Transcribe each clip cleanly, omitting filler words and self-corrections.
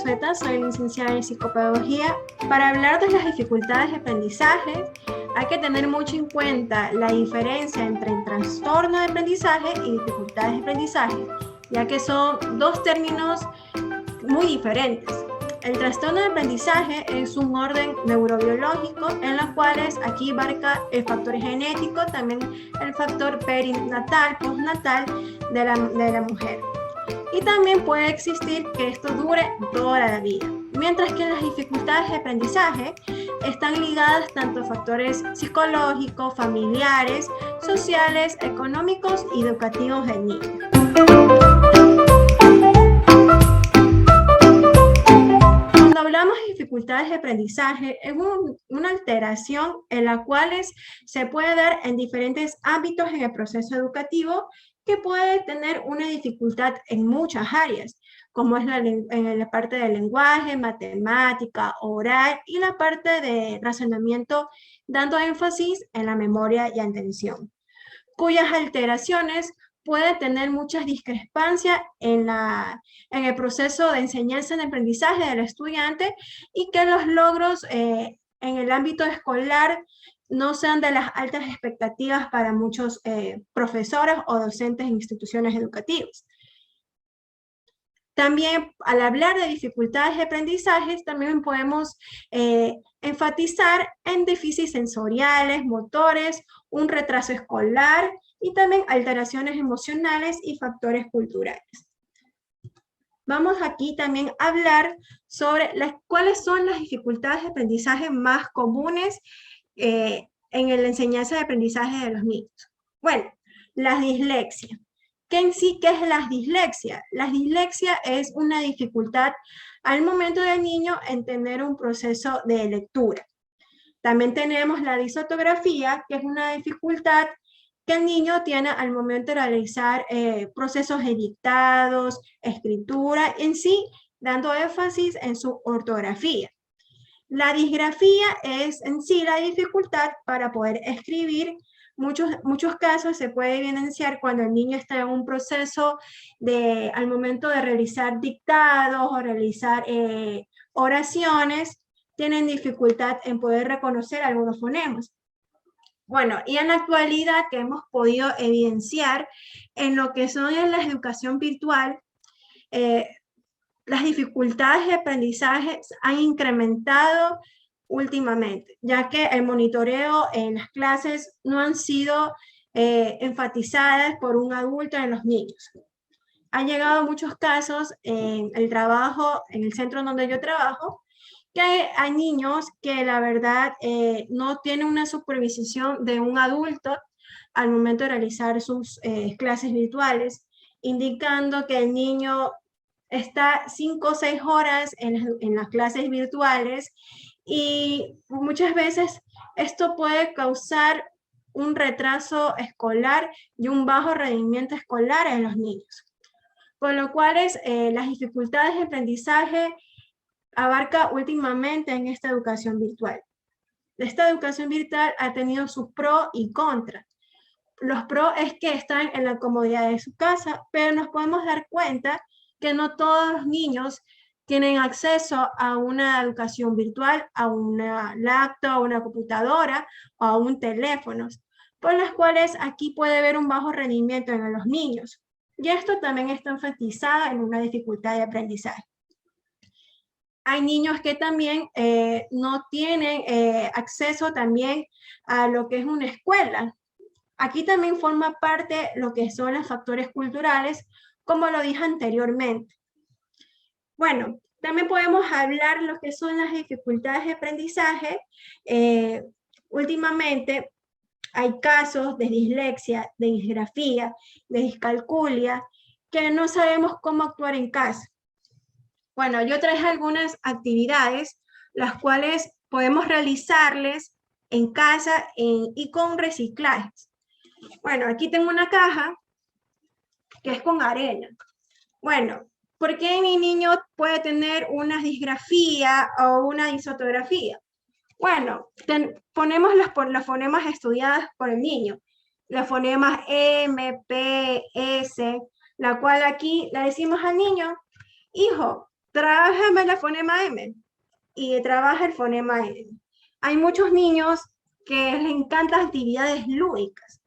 Sueta, soy licenciada en psicopedagogía. Para hablar de las dificultades de aprendizaje, hay que tener mucho en cuenta la diferencia entre el trastorno de aprendizaje y dificultades de aprendizaje, ya que son dos términos muy diferentes. El trastorno de aprendizaje es un orden neurobiológico en los cuales aquí abarca el factor genético, también el factor perinatal, postnatal de la mujer. Y también puede existir que esto dure toda la vida. Mientras que las dificultades de aprendizaje están ligadas tanto a factores psicológicos, familiares, sociales, económicos y educativos del niño. Cuando hablamos de dificultades de aprendizaje, es una alteración en la cual se puede dar en diferentes ámbitos en el proceso educativo, que puede tener una dificultad en muchas áreas, como es en la parte del lenguaje, matemática, oral y la parte de razonamiento, dando énfasis en la memoria y atención, cuyas alteraciones puede tener muchas discrepancias en el proceso de enseñanza y aprendizaje del estudiante y que los logros en el ámbito escolar no sean de las altas expectativas para muchos profesores o docentes en instituciones educativas. También, al hablar de dificultades de aprendizaje, también podemos enfatizar en déficits sensoriales, motores, un retraso escolar y también alteraciones emocionales y factores culturales. Vamos aquí también a hablar sobre cuáles son las dificultades de aprendizaje más comunes en la enseñanza de aprendizaje de los niños. Bueno, la dislexia. ¿Qué es la dislexia? La dislexia es una dificultad al momento del niño en tener un proceso de lectura. También tenemos la disotografía, que es una dificultad que el niño tiene al momento de realizar procesos de dictados, escritura, en sí, dando énfasis en su ortografía. La disgrafía es en sí la dificultad para poder escribir. Muchos casos se puede evidenciar cuando el niño está en un proceso al momento de realizar dictados o realizar oraciones, tienen dificultad en poder reconocer algunos fonemas. Bueno, y en la actualidad que hemos podido evidenciar en lo que son en la educación virtual, las dificultades de aprendizaje han incrementado últimamente, ya que el monitoreo en las clases no han sido enfatizadas por un adulto en los niños. Han llegado muchos casos en el trabajo, en el centro donde yo trabajo, que hay niños que la verdad no tienen una supervisión de un adulto al momento de realizar sus clases virtuales, indicando que el niño está 5 o 6 horas en las clases virtuales y muchas veces esto puede causar un retraso escolar y un bajo rendimiento escolar en los niños. Por lo cual las dificultades de aprendizaje abarca últimamente en esta educación virtual. Esta educación virtual ha tenido sus pros y contras. Los pros es que están en la comodidad de su casa, pero nos podemos dar cuenta que no todos los niños tienen acceso a una educación virtual, a una laptop, a una computadora o a un teléfono, por las cuales aquí puede haber un bajo rendimiento en los niños. Y esto también está enfatizado en una dificultad de aprendizaje. Hay niños que también no tienen acceso también a lo que es una escuela. Aquí también forma parte lo que son los factores culturales, como lo dije anteriormente. Bueno, también podemos hablar lo que son las dificultades de aprendizaje. Últimamente hay casos de dislexia, de disgrafía, de discalculia, que no sabemos cómo actuar en casa. Bueno, yo traje algunas actividades, las cuales podemos realizarles en casa y con reciclajes. Bueno, aquí tengo una caja que es con arena. Bueno, ¿por qué mi niño puede tener una disgrafía o una disotografía? Bueno, ponemos las fonemas estudiadas por el niño. Las fonemas M, P, S, la cual aquí le decimos al niño, hijo, trábajame la fonema M y trabaja el fonema N. Hay muchos niños que les encantan actividades lúdicas,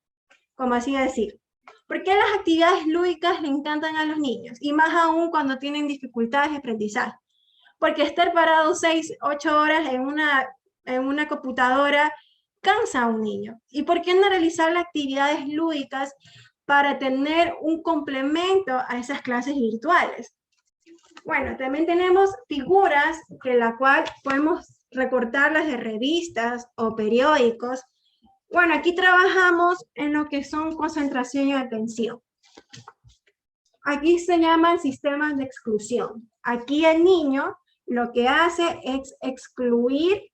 como así decir. ¿Por qué las actividades lúdicas le encantan a los niños? Y más aún cuando tienen dificultades de aprendizaje. Porque estar parado 6, 8 horas en una computadora cansa a un niño. ¿Y por qué no realizar las actividades lúdicas para tener un complemento a esas clases virtuales? Bueno, también tenemos figuras que la cual podemos recortarlas de revistas o periódicos. Bueno, aquí trabajamos en lo que son concentración y atención. Aquí se llaman sistemas de exclusión. Aquí el niño lo que hace es excluir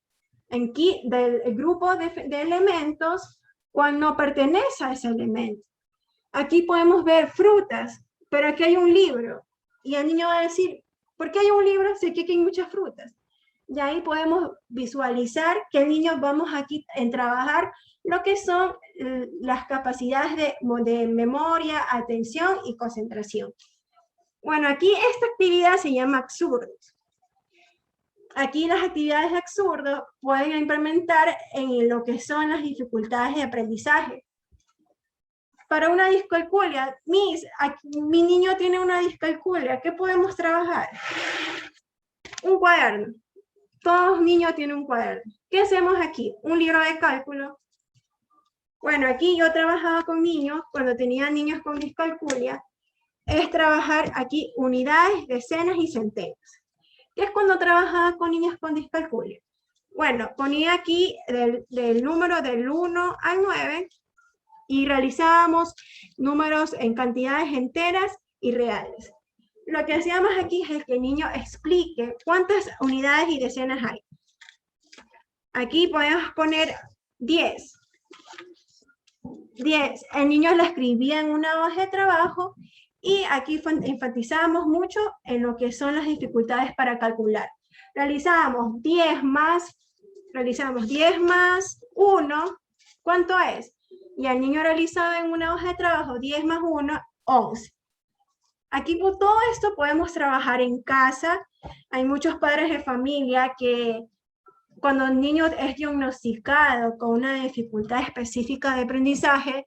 aquí del grupo de elementos cuando no pertenece a ese elemento. Aquí podemos ver frutas, pero aquí hay un libro. Y el niño va a decir, ¿por qué hay un libro si aquí hay muchas frutas? Y ahí podemos visualizar que el niño vamos aquí en trabajar lo que son las capacidades de memoria, atención y concentración. Bueno, aquí esta actividad se llama absurdos. Aquí las actividades de absurdo pueden implementar en lo que son las dificultades de aprendizaje. Para una discalculia, mi niño tiene una discalculia, ¿qué podemos trabajar? Un cuaderno. Todos los niños tienen un cuaderno. ¿Qué hacemos aquí? Un libro de cálculo. Bueno, aquí yo trabajaba con niños, cuando tenía niños con discalculia, es trabajar aquí unidades, decenas y centenas. ¿Qué es cuando trabajaba con niños con discalculia? Bueno, ponía aquí del número del 1 al 9 y realizábamos números en cantidades enteras y reales. Lo que hacíamos aquí es que el niño explique cuántas unidades y decenas hay. Aquí podemos poner 10. 10. El niño lo escribía en una hoja de trabajo y aquí enfatizamos mucho en lo que son las dificultades para calcular. Realizamos 10 más 1, ¿cuánto es? Y el niño realizaba en una hoja de trabajo 10 más 1, 11. Aquí por todo esto podemos trabajar en casa. Hay muchos padres de familia que cuando el niño es diagnosticado con una dificultad específica de aprendizaje,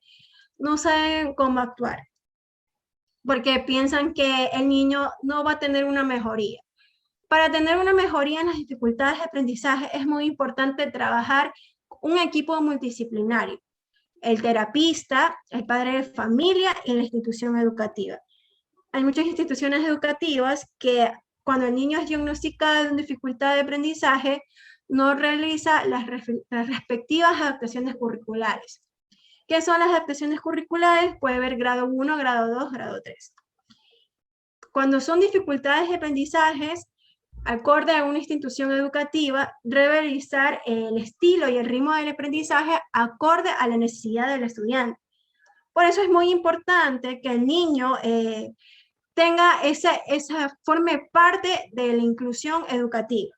no saben cómo actuar, porque piensan que el niño no va a tener una mejoría. Para tener una mejoría en las dificultades de aprendizaje es muy importante trabajar un equipo multidisciplinario. El terapista, el padre de familia y la institución educativa. Hay muchas instituciones educativas que cuando el niño es diagnosticado de una dificultad de aprendizaje, no realiza las respectivas adaptaciones curriculares. ¿Qué son las adaptaciones curriculares? Puede haber grado 1, grado 2, grado 3. Cuando son dificultades de aprendizajes, acorde a una institución educativa, debe realizar el estilo y el ritmo del aprendizaje acorde a la necesidad del estudiante. Por eso es muy importante que el niño forme parte de la inclusión educativa.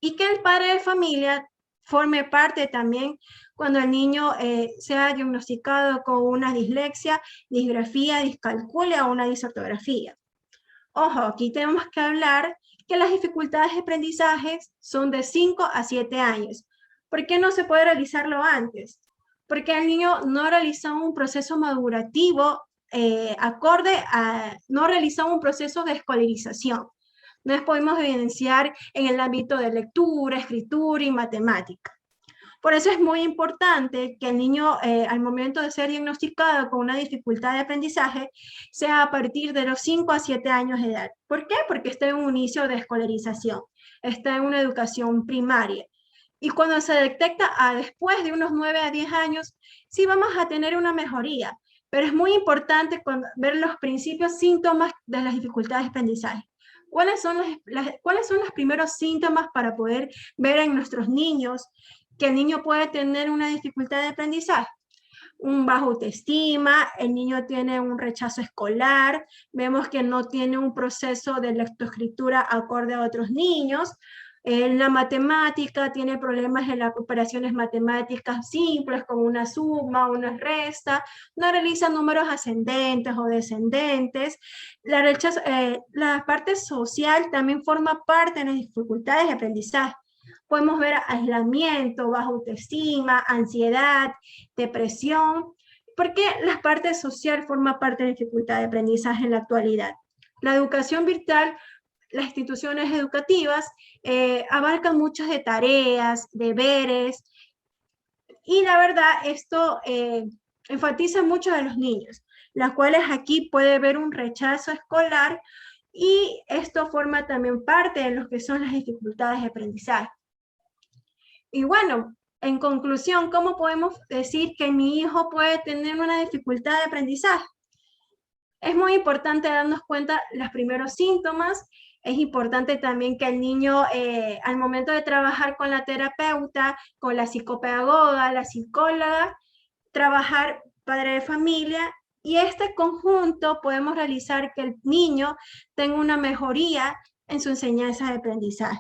Y que el padre de familia forme parte también cuando el niño sea diagnosticado con una dislexia, disgrafía, discalculia o una disortografía. Ojo, aquí tenemos que hablar que las dificultades de aprendizaje son de 5 a 7 años. ¿Por qué no se puede realizarlo antes? Porque el niño no realizó un proceso madurativo no realizó un proceso de escolarización. Nos podemos evidenciar en el ámbito de lectura, escritura y matemática. Por eso es muy importante que el niño, al momento de ser diagnosticado con una dificultad de aprendizaje, sea a partir de los 5 a 7 años de edad. ¿Por qué? Porque está en un inicio de escolarización, está en una educación primaria. Y cuando se detecta después de unos 9 a 10 años, sí vamos a tener una mejoría. Pero es muy importante ver los principios síntomas de las dificultades de aprendizaje. ¿Cuáles son los primeros síntomas para poder ver en nuestros niños que el niño puede tener una dificultad de aprendizaje? Un bajo autoestima, el niño tiene un rechazo escolar, vemos que no tiene un proceso de lectoescritura acorde a otros niños, En la matemática tiene problemas en las operaciones matemáticas simples, como una suma, una resta, no realiza números ascendentes o descendentes. La parte social también forma parte de las dificultades de aprendizaje. Podemos ver aislamiento, baja autoestima, ansiedad, depresión, porque la parte social forma parte de la dificultad de aprendizaje en la actualidad. La educación virtual, las instituciones educativas abarcan muchas de tareas, deberes, y la verdad esto enfatiza mucho a los niños, las cuales aquí puede haber un rechazo escolar y esto forma también parte de lo que son las dificultades de aprendizaje. Y bueno, en conclusión, ¿cómo podemos decir que mi hijo puede tener una dificultad de aprendizaje? Es muy importante darnos cuenta los primeros síntomas. Es importante también que el niño, al momento de trabajar con la terapeuta, con la psicopedagoga, la psicóloga, trabajar padre de familia, y este conjunto podemos realizar que el niño tenga una mejoría en su enseñanza de aprendizaje.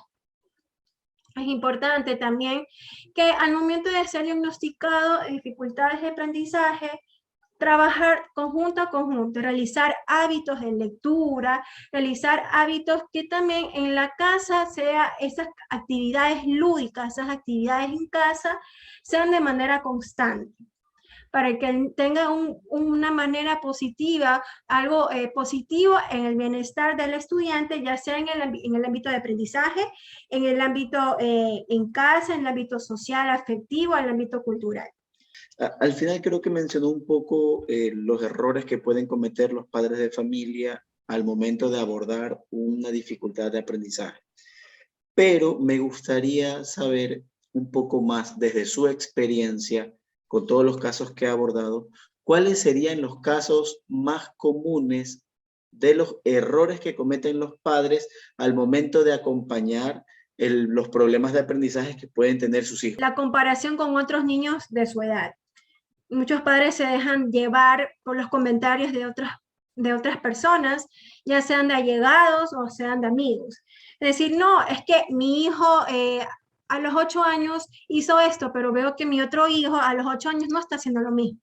Es importante también que al momento de ser diagnosticado dificultades de aprendizaje, trabajar conjunto a conjunto, realizar hábitos de lectura, realizar hábitos que también en la casa sea esas actividades lúdicas, esas actividades en casa sean de manera constante, para que tenga una manera positiva, algo positivo en el bienestar del estudiante, ya sea en el ámbito de aprendizaje, en el ámbito en casa, en el ámbito social, afectivo, en el ámbito cultural. Al final creo que mencionó un poco los errores que pueden cometer los padres de familia al momento de abordar una dificultad de aprendizaje. Pero me gustaría saber un poco más desde su experiencia con todos los casos que ha abordado, ¿cuáles serían los casos más comunes de los errores que cometen los padres al momento de acompañar los problemas de aprendizaje que pueden tener sus hijos? La comparación con otros niños de su edad. Muchos padres se dejan llevar por los comentarios de otras personas, ya sean de allegados o sean de amigos. Es decir, no, es que mi hijo a los 8 años hizo esto, pero veo que mi otro hijo a los 8 años no está haciendo lo mismo.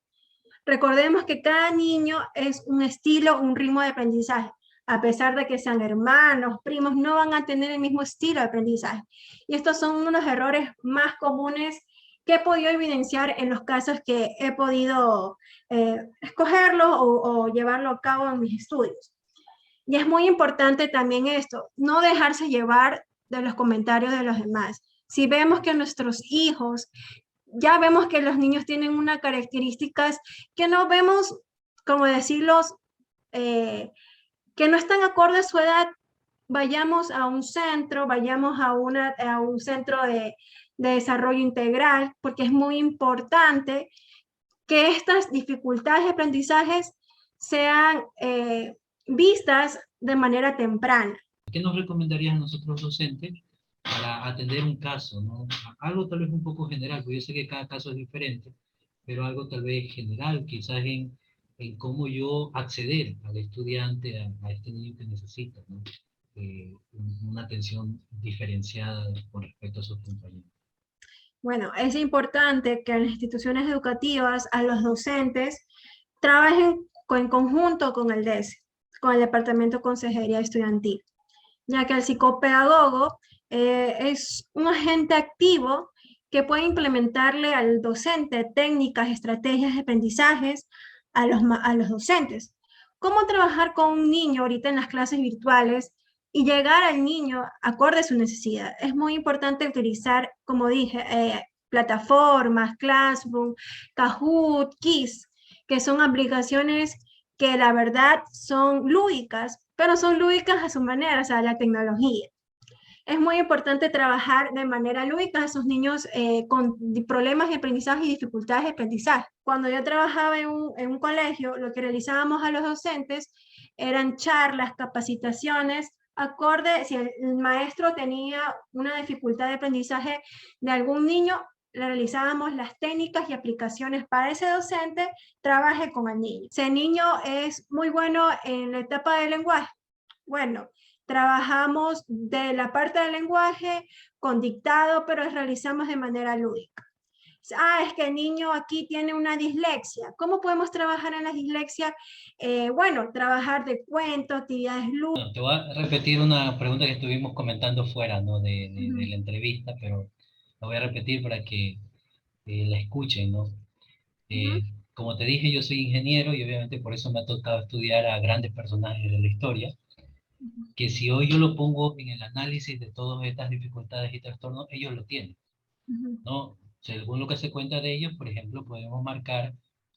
Recordemos que cada niño es un estilo, un ritmo de aprendizaje. A pesar de que sean hermanos, primos, no van a tener el mismo estilo de aprendizaje. Y estos son unos errores más comunes que he podido evidenciar en los casos que he podido escogerlos o llevarlo a cabo en mis estudios. Y es muy importante también esto, no dejarse llevar de los comentarios de los demás. Si vemos que nuestros hijos, ya vemos que los niños tienen unas características que no vemos, como decirlos, que no están acorde a su edad, vayamos a un centro, vayamos a un centro de desarrollo integral, porque es muy importante que estas dificultades de aprendizajes sean vistas de manera temprana. ¿Qué nos recomendarías a nosotros docentes para atender un caso, ¿no? Algo tal vez un poco general, porque yo sé que cada caso es diferente, pero algo tal vez general, quizás en cómo yo acceder al estudiante, a este niño que necesita, ¿no? Una atención diferenciada con respecto a sus compañeros. Bueno, es importante que las instituciones educativas, a los docentes, trabajen en conjunto con el DES, con el Departamento de Consejería Estudiantil, ya que el psicopedagogo es un agente activo que puede implementarle al docente técnicas, estrategias de aprendizajes a los docentes. ¿Cómo trabajar con un niño ahorita en las clases virtuales y llegar al niño acorde a su necesidad? Es muy importante utilizar, como dije, plataformas, Classroom, Kahoot, Kiss, que son aplicaciones que la verdad son lúdicas, pero son lúdicas a su manera, o sea, la tecnología. Es muy importante trabajar de manera lúdica a esos niños con problemas de aprendizaje y dificultades de aprendizaje. Cuando yo trabajaba en un colegio, lo que realizábamos a los docentes eran charlas, capacitaciones, acorde, si el maestro tenía una dificultad de aprendizaje de algún niño, le realizábamos las técnicas y aplicaciones para ese docente, trabaje con el niño. Si el niño es muy bueno en la etapa del lenguaje, bueno, Trabajamos de la parte del lenguaje con dictado, pero realizamos de manera lúdica. Es que el niño aquí tiene una dislexia. ¿Cómo podemos trabajar en la dislexia? Bueno, trabajar de cuento, actividades lúdicas. Bueno, te voy a repetir una pregunta que estuvimos comentando fuera, ¿no? de la entrevista, pero la voy a repetir para que la escuchen, ¿no? Como te dije, yo soy ingeniero y obviamente por eso me ha tocado estudiar a grandes personajes de la historia, que si hoy yo lo pongo en el análisis de todas estas dificultades y trastornos, ellos lo tienen, ¿no? Según lo que se cuenta de ellos, por ejemplo, podemos marcar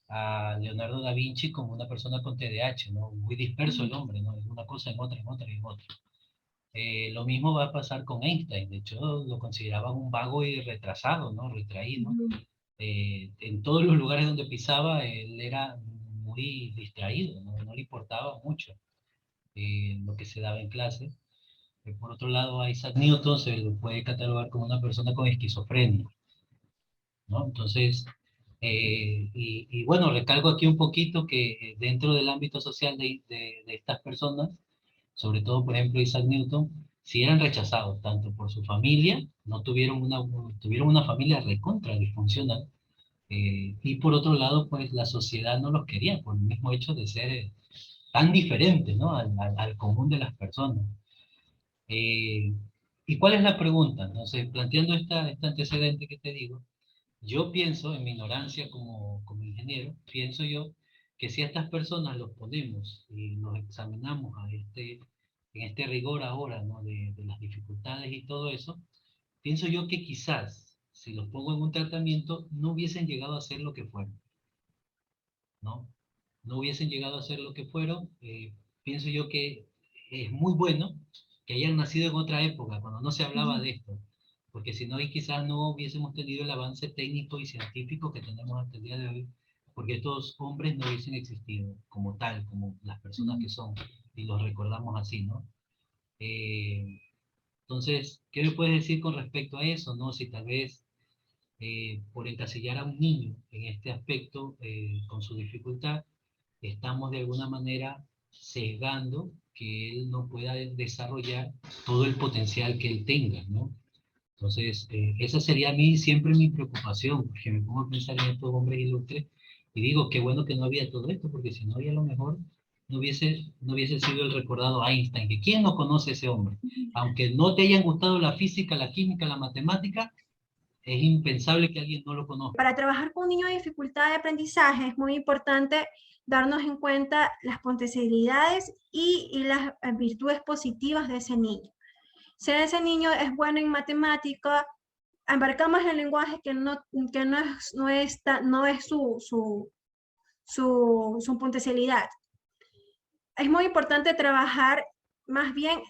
a Leonardo da Vinci como una persona con TDAH, ¿no? Muy disperso el hombre, ¿no? Es una cosa en otra, en otra, en otra. Lo mismo va a pasar con Einstein, de hecho lo consideraban un vago y retrasado, ¿no? Retraído. En todos los lugares donde pisaba, él era muy distraído, ¿no? No le importaba mucho lo que se daba en clase. Por otro lado, a Isaac Newton se lo puede catalogar como una persona con esquizofrenia, ¿no? Entonces, y bueno, recalco aquí un poquito que dentro del ámbito social de estas personas, sobre todo, por ejemplo, Isaac Newton, si eran rechazados tanto por su familia, no tuvieron una familia recontra disfuncional, y por otro lado, pues la sociedad no los quería por el mismo hecho de ser tan diferentes, ¿no? Al común de las personas. Eh, ¿Y cuál es la pregunta? Entonces, planteando este antecedente que te digo, yo pienso, en mi ignorancia como ingeniero, pienso yo que si a estas personas los ponemos y los examinamos en este rigor ahora, ¿no? de las dificultades y todo eso, pienso yo que quizás, si los pongo en un tratamiento, no hubiesen llegado a ser lo que fueron, ¿no? No hubiesen llegado a ser lo que fueron. Pienso yo que es muy bueno que hayan nacido en otra época, cuando no se hablaba de esto, porque si no, y quizás no hubiésemos tenido el avance técnico y científico que tenemos hasta el día de hoy, porque estos hombres no hubiesen existido como tal, como las personas que son, y los recordamos así, ¿no? Eh, entonces, ¿qué me puedes decir con respecto a eso, no? Si tal vez por encasillar a un niño en este aspecto, con su dificultad, estamos de alguna manera sesgando que él no pueda desarrollar todo el potencial que él tenga, ¿no? Entonces, esa sería a mí siempre mi preocupación, porque me pongo a pensar en estos hombres ilustres y digo, qué bueno que no había todo esto, porque si no había, a lo mejor no hubiese sido el recordado Einstein, que ¿quién no conoce a ese hombre? Aunque no te hayan gustado la física, la química, la matemática, es impensable que alguien no lo conozca. Para trabajar con un niño de dificultad de aprendizaje es muy importante darnos en cuenta las potencialidades y las virtudes positivas de ese niño. Si ese niño es bueno en matemática, abarcamos el lenguaje que no es su potencialidad. Es muy importante trabajar más bien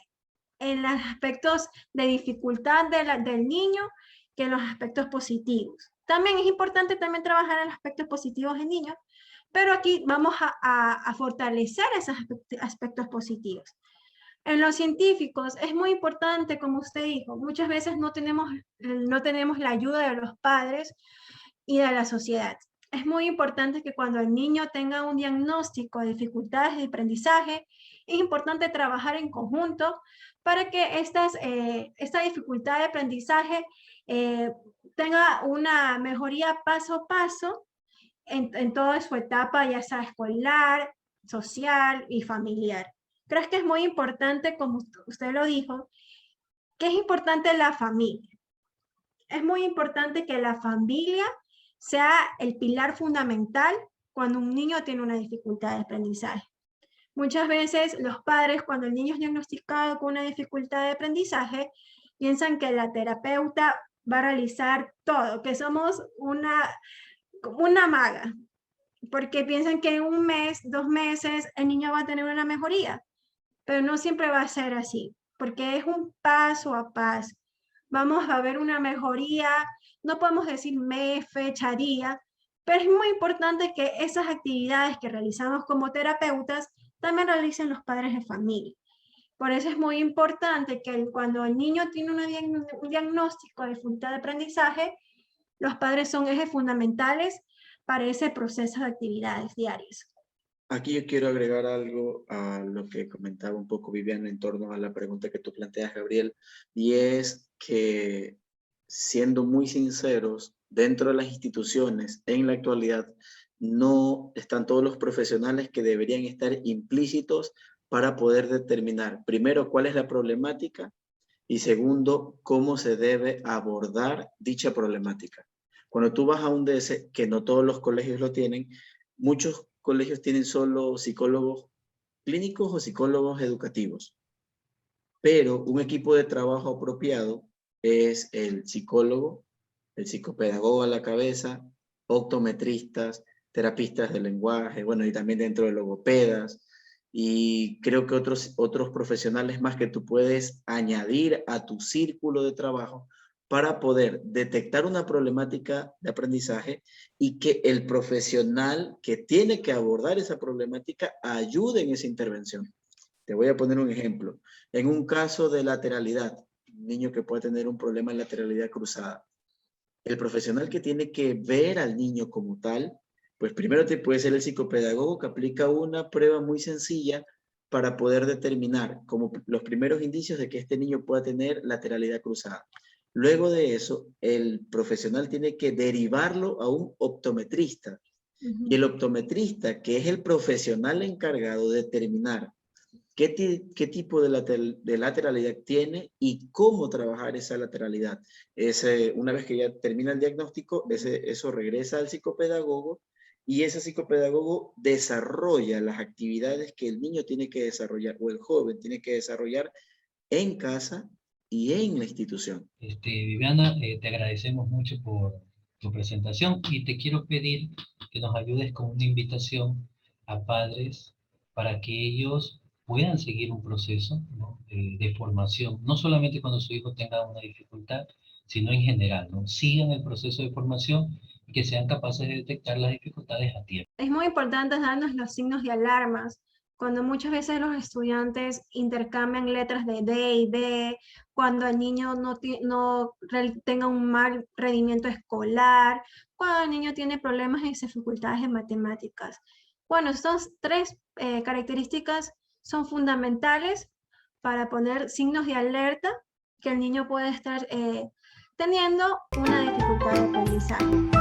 en los aspectos de dificultad del niño que en los aspectos positivos. También es importante trabajar en los aspectos positivos del niño, pero aquí vamos a fortalecer esos aspectos positivos. En los científicos es muy importante, como usted dijo, muchas veces no tenemos la ayuda de los padres y de la sociedad. Es muy importante que cuando el niño tenga un diagnóstico de dificultades de aprendizaje, es importante trabajar en conjunto para que esta dificultad de aprendizaje tenga una mejoría paso a paso en toda su etapa, ya sea escolar, social y familiar. Creo que es muy importante, como usted lo dijo, que es importante la familia. Es muy importante que la familia sea el pilar fundamental cuando un niño tiene una dificultad de aprendizaje. Muchas veces los padres, cuando el niño es diagnosticado con una dificultad de aprendizaje, piensan que la terapeuta va a realizar todo, que somos una maga, porque piensan que en 1 mes, 2 meses, el niño va a tener una mejoría, pero no siempre va a ser así, porque es un paso a paso. Vamos a ver una mejoría, no podemos decir mes, fecha, día, pero es muy importante que esas actividades que realizamos como terapeutas también realicen los padres de familia. Por eso es muy importante que cuando el niño tiene un diagnóstico de dificultad de aprendizaje, los padres son ejes fundamentales para ese proceso de actividades diarias. Aquí yo quiero agregar algo a lo que comentaba un poco Viviana en torno a la pregunta que tú planteas, Gabriel, y es que, siendo muy sinceros, dentro de las instituciones en la actualidad no están todos los profesionales que deberían estar implícitos para poder determinar, primero, cuál es la problemática y segundo, cómo se debe abordar dicha problemática. Cuando tú vas a un DS, que no todos los colegios lo tienen, muchos colegios tienen solo psicólogos clínicos o psicólogos educativos, pero un equipo de trabajo apropiado es el psicólogo, el psicopedagogo a la cabeza, optometristas, terapistas de lenguaje, bueno, y también dentro de logopedas, y creo que otros profesionales más que tú puedes añadir a tu círculo de trabajo para poder detectar una problemática de aprendizaje y que el profesional que tiene que abordar esa problemática ayude en esa intervención. Te voy a poner un ejemplo. En un caso de lateralidad, un niño que puede tener un problema en lateralidad cruzada, el profesional que tiene que ver al niño como tal, pues primero te puede ser el psicopedagogo que aplica una prueba muy sencilla para poder determinar como los primeros indicios de que este niño pueda tener lateralidad cruzada. Luego de eso, el profesional tiene que derivarlo a un optometrista. Y el optometrista, que es el profesional encargado de determinar qué tipo de lateralidad tiene y cómo trabajar esa lateralidad. Una vez que ya termina el diagnóstico, eso regresa al psicopedagogo y ese psicopedagogo desarrolla las actividades que el niño tiene que desarrollar o el joven tiene que desarrollar en casa y en la institución. Viviana, te agradecemos mucho por tu presentación y te quiero pedir que nos ayudes con una invitación a padres para que ellos puedan seguir un proceso, ¿no? De formación, no solamente cuando su hijo tenga una dificultad, sino en general, ¿no? Sigan el proceso de formación y que sean capaces de detectar las dificultades a tiempo. Es muy importante darnos los signos de alarmas. Cuando muchas veces los estudiantes intercambian letras de D y B, cuando el niño no tenga un mal rendimiento escolar, cuando el niño tiene problemas y dificultades en matemáticas. Bueno, estas tres características son fundamentales para poner signos de alerta que el niño puede estar teniendo una dificultad de aprendizaje.